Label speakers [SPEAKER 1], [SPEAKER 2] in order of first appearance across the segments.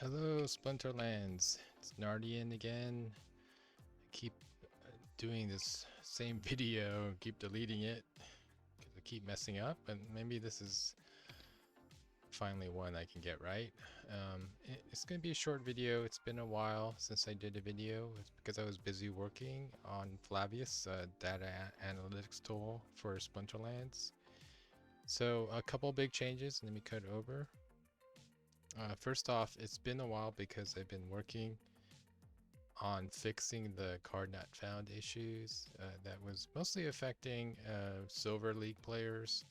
[SPEAKER 1] Hello, Splinterlands. It's Nardian again. I keep doing this same video, keep deleting it because I keep messing up, and maybe this is finally one I can get right. It's going to be a short video. It's been a while since I did a video. It's because I was busy working on Flavius, data analytics tool for Splinterlands. So a couple big changes. Let me cut over. First off, it's been a while because I've been working on fixing the card not found issues that was mostly affecting Silver League players.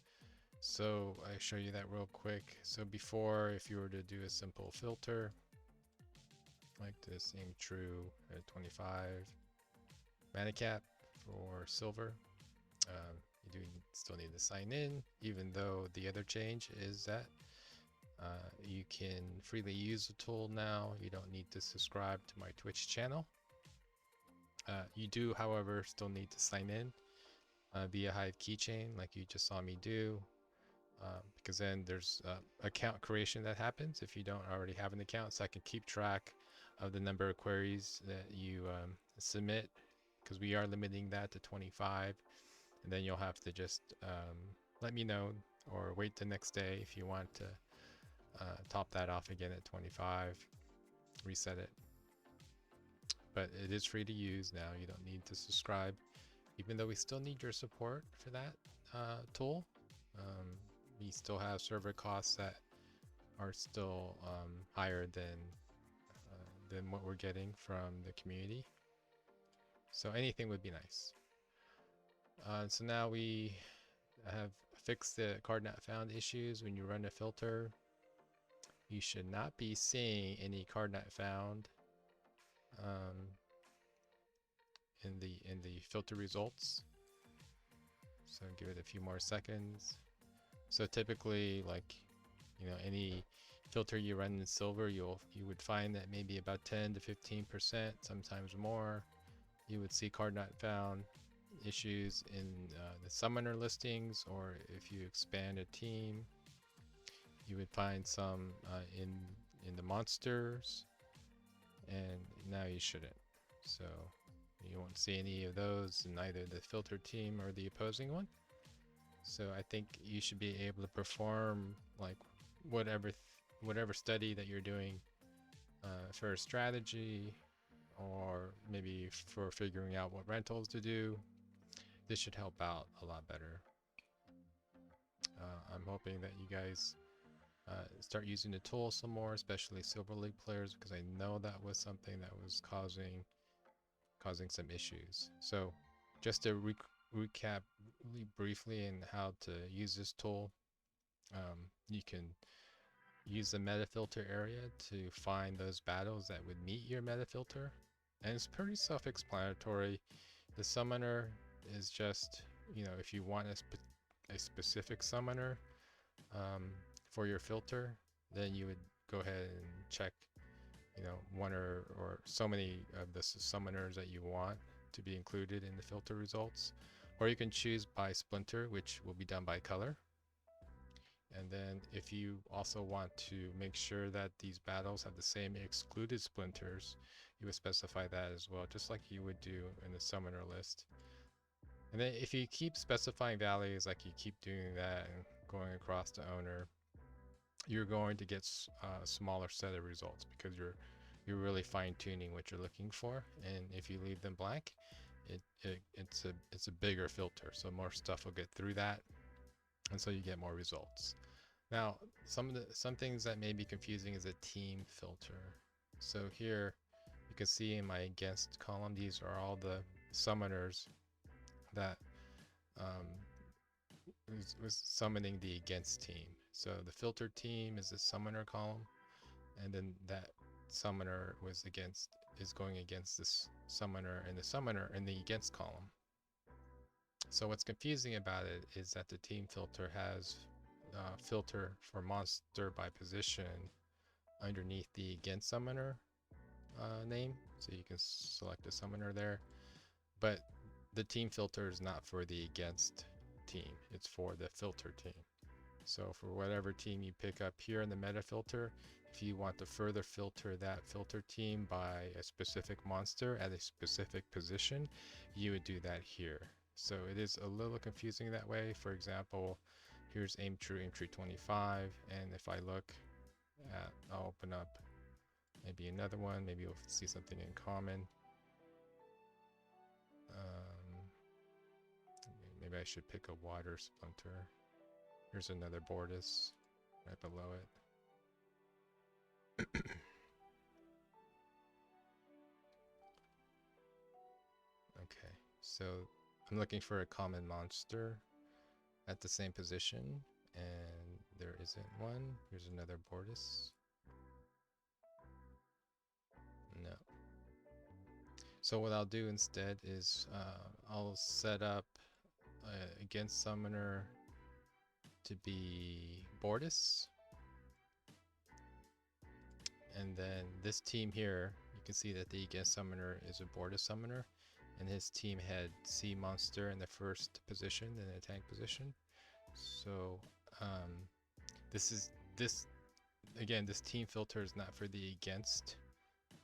[SPEAKER 1] So I show you that real quick. So before, if you were to do a simple filter like this, aim true at 25 mana cap for silver, you do still need to sign in, even though the other change is that you can freely use the tool now. You don't need to subscribe to my Twitch channel. You do, however, still need to sign in via Hive keychain like you just saw me do, because then there's account creation that happens if you don't already have an account, so I can keep track of the number of queries that you submit, because we are limiting that to 25, and then you'll have to just let me know or wait the next day if you want to top that off again at 25, reset it. But it is free to use now. You don't need to subscribe, even though we still need your support for that tool. We still have server costs that are still higher than what we're getting from the community. So anything would be nice. So now we have fixed the card not found issues. When you run a filter, you should not be seeing any card not found in the filter results. So give it a few more seconds. So typically, like, you know, any filter you run in silver, you would find that maybe about 10 to 15%, sometimes more, you would see card not found issues in the summoner listings, or if you expand a team, you would find some in the monsters, and now you shouldn't. So you won't see any of those in either the filter team or the opposing one. So I think you should be able to perform like whatever study that you're doing for a strategy, or maybe for figuring out what rentals to do. This should help out a lot better. I'm hoping that you guys start using the tool some more, especially Silver League players, because I know that was something that was causing some issues. So just to recap really briefly in how to use this tool, you can use the meta filter area to find those battles that would meet your meta filter, and it's pretty self-explanatory. The summoner is just, you know, if you want a specific summoner for your filter, then you would go ahead and check, you know, one or so many of the summoners that you want to be included in the filter results. Or you can choose by splinter, which will be done by color. And then if you also want to make sure that these battles have the same excluded splinters, you would specify that as well, just like you would do in the summoner list. And then if you keep specifying values, like you keep doing that and going across the owner, you're going to get a smaller set of results, because you're really fine-tuning what you're looking for. And if you leave them blank, it's a bigger filter, so more stuff will get through that, and so you get more results. Now, some things that may be confusing is a team filter. So here you can see in my against column, these are all the summoners that was summoning the against team. So the filter team is the summoner column, and then that summoner is going against this summoner in the against column. So what's confusing about it is that the team filter has filter for monster by position underneath the against summoner name, so you can select a summoner there, but the team filter is not for the against team, it's for the filter team. So for whatever team you pick up here in the meta filter, if you want to further filter that filter team by a specific monster at a specific position, you would do that here. So it is a little confusing that way. For example, here's aim true 25, and if I look at, I'll open up maybe another one, maybe you'll see something in common. Maybe I should pick a water splinter. Here's another Bortus right below it. Okay, so I'm looking for a common monster at the same position, and there isn't one. Here's another Bortus. No. So what I'll do instead is I'll set up against summoner to be Bortus, and then this team here, you can see that the against summoner is a Bortus summoner, and his team had sea monster in the first position in the tank position. So this team filter is not for the against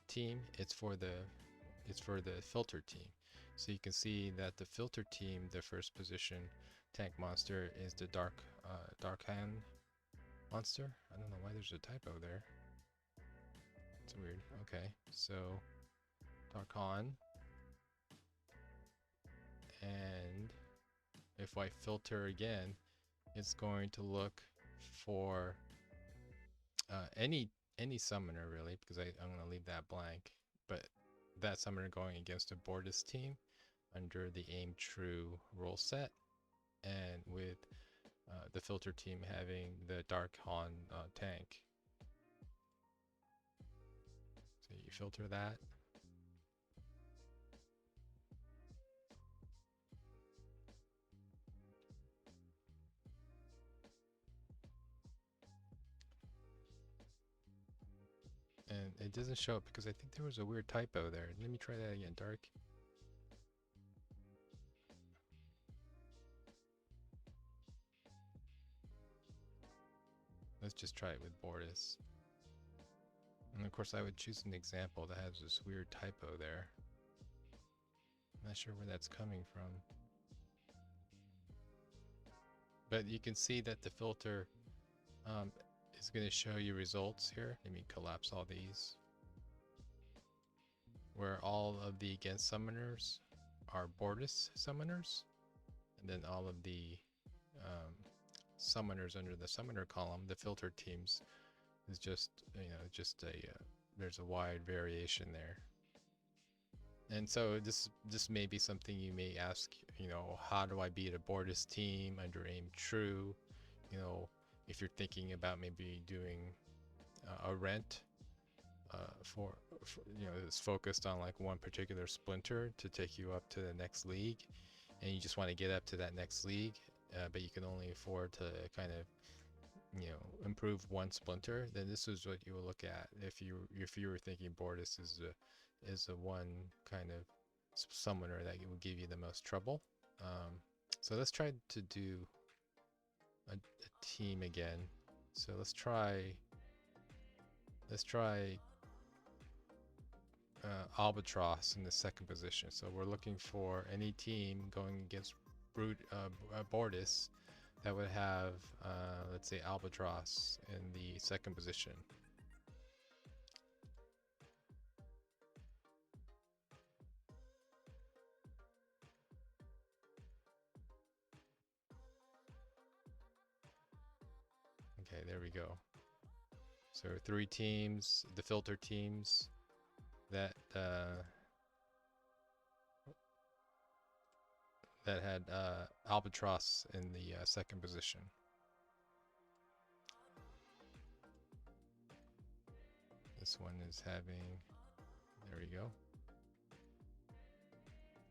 [SPEAKER 1] team, it's for the filter team. So you can see that the filter team, the first position tank monster is the dark hand monster. I don't know why there's a typo there. It's weird. Okay, so Dark Han, and if I filter again, it's going to look for any summoner really, because I'm going to leave that blank, but that summoner going against a Bortus team under the aim true rule set, and with the filter team having the Dark Han tank. So you filter that. And it doesn't show up because I think there was a weird typo there. Let me try that again, Dark. Let's just try it with Bortus. And of course I would choose an example that has this weird typo there. I'm not sure where that's coming from. But you can see that the filter is going to show you results here. Let me collapse all these. Where all of the against summoners are Bortus summoners. And then all of the summoners under the summoner column, the filter teams, is just, there's a wide variation there. And so this may be something you may ask, how do I beat a Bortus team under aim true? If you're thinking about maybe doing a rent for it's focused on like one particular splinter to take you up to the next league, and you just want to get up to that next league, but you can only afford to kind of improve one splinter, then this is what you will look at if you were thinking Bortus is a one kind of summoner that will give you the most trouble. So let's try to do a team again. So let's try Albatross in the second position. So we're looking for any team going against Bortus that would have, let's say, Albatross in the second position. Okay, there we go. So 3 teams, the filter teams that had Albatross in the second position. This one is having, there we go.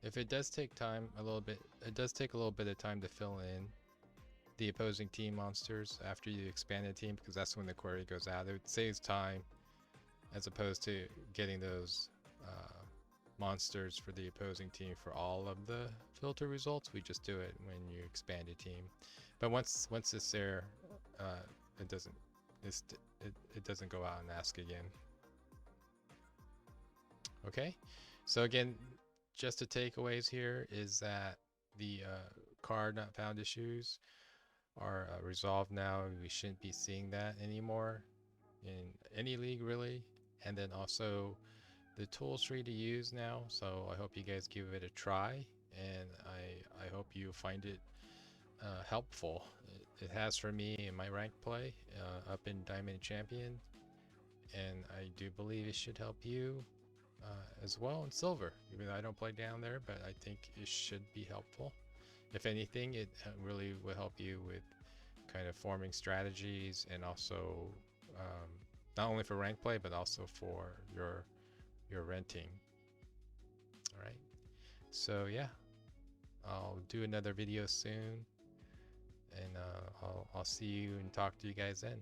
[SPEAKER 1] If it does take time a little bit, it does take a little bit of time to fill in the opposing team monsters after you expand the team, because that's when the query goes out. It saves time as opposed to getting those monsters for the opposing team for all of the filter results. We just do it when you expand a team. But once it's there, it doesn't it doesn't go out and ask again. Okay, so again, just the takeaways here is that the card not found issues are resolved now. We shouldn't be seeing that anymore in any league really. And then also the tool's free to use now, so I hope you guys give it a try, and I hope you find it helpful. It has for me in my rank play up in Diamond Champion, and I do believe it should help you as well in Silver. Even though I don't play down there, but I think it should be helpful. If anything, it really will help you with kind of forming strategies, and also not only for rank play, but also for your renting. All right. So yeah, I'll do another video soon, and I'll see you and talk to you guys then.